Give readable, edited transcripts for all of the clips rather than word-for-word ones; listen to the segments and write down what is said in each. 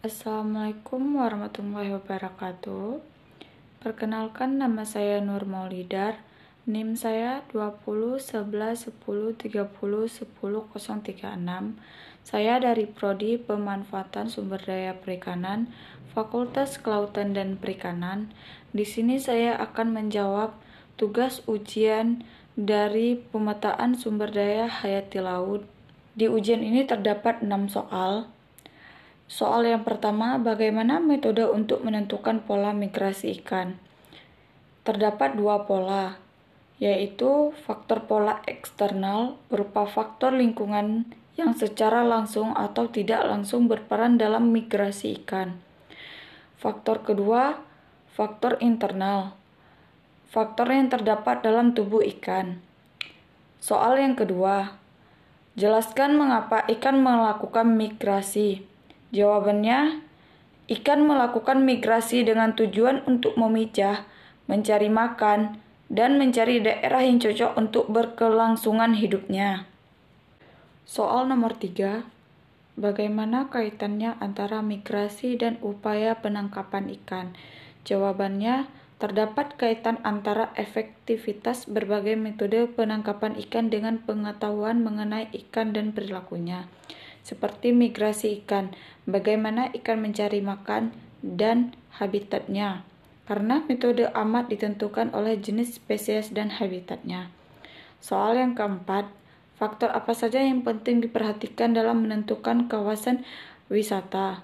Assalamualaikum warahmatullahi wabarakatuh. Perkenalkan, nama saya Nur Maulidar. NIM saya 201110101036. Saya dari Prodi Pemanfaatan Sumber Daya Perikanan, Fakultas Kelautan dan Perikanan. Di sini saya akan menjawab tugas ujian dari pemetaan sumber daya hayati laut. Di ujian ini terdapat 6 soal. Soal yang pertama, bagaimana metode untuk menentukan pola migrasi ikan? Terdapat 2 pola, yaitu faktor pola eksternal berupa faktor lingkungan yang secara langsung atau tidak langsung berperan dalam migrasi ikan. Faktor kedua, faktor internal, faktor yang terdapat dalam tubuh ikan. Soal yang kedua, jelaskan mengapa ikan melakukan migrasi. Jawabannya, ikan melakukan migrasi dengan tujuan untuk memijah, mencari makan, dan mencari daerah yang cocok untuk berkelangsungan hidupnya. Soal nomor 3, bagaimana kaitannya antara migrasi dan upaya penangkapan ikan? Jawabannya, terdapat kaitan antara efektivitas berbagai metode penangkapan ikan dengan pengetahuan mengenai ikan dan perilakunya. Seperti migrasi ikan, bagaimana ikan mencari makan, dan habitatnya. Karena metode amat ditentukan oleh jenis spesies dan habitatnya. Soal yang keempat, faktor apa saja yang penting diperhatikan dalam menentukan kawasan wisata?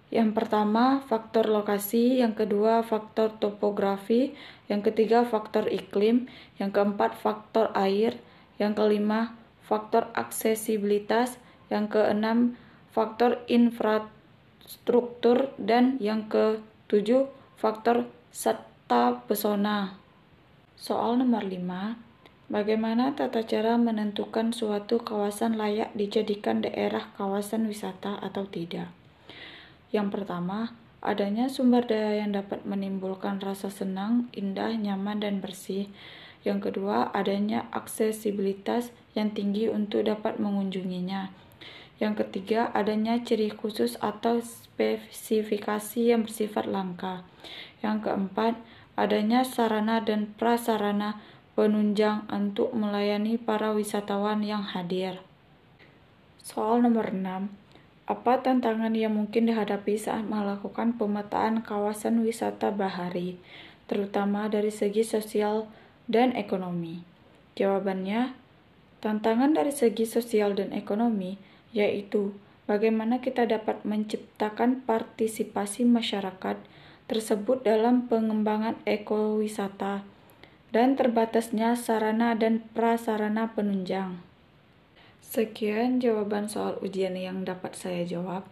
Yang pertama, faktor lokasi, yang kedua, faktor topografi, yang ketiga, faktor iklim, yang keempat, faktor air, yang kelima, faktor aksesibilitas, yang keenam, faktor infrastruktur, dan yang ketujuh, faktor seta pesona. Soal nomor 5, bagaimana tata cara menentukan suatu kawasan layak dijadikan daerah kawasan wisata atau tidak? Yang pertama, adanya sumber daya yang dapat menimbulkan rasa senang, indah, nyaman, dan bersih. Yang kedua, adanya aksesibilitas yang tinggi untuk dapat mengunjunginya. Yang ketiga, adanya ciri khusus atau spesifikasi yang bersifat langka. Yang keempat, adanya sarana dan prasarana penunjang untuk melayani para wisatawan yang hadir. Soal nomor 6, apa tantangan yang mungkin dihadapi saat melakukan pemetaan kawasan wisata bahari, terutama dari segi sosial dan ekonomi? Jawabannya, tantangan dari segi sosial dan ekonomi yaitu bagaimana kita dapat menciptakan partisipasi masyarakat tersebut dalam pengembangan ekowisata dan terbatasnya sarana dan prasarana penunjang. Sekian jawaban soal ujian yang dapat saya jawab.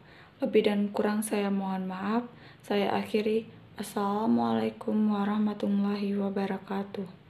Lebih dan kurang saya mohon maaf. Saya akhiri. Assalamualaikum warahmatullahi wabarakatuh.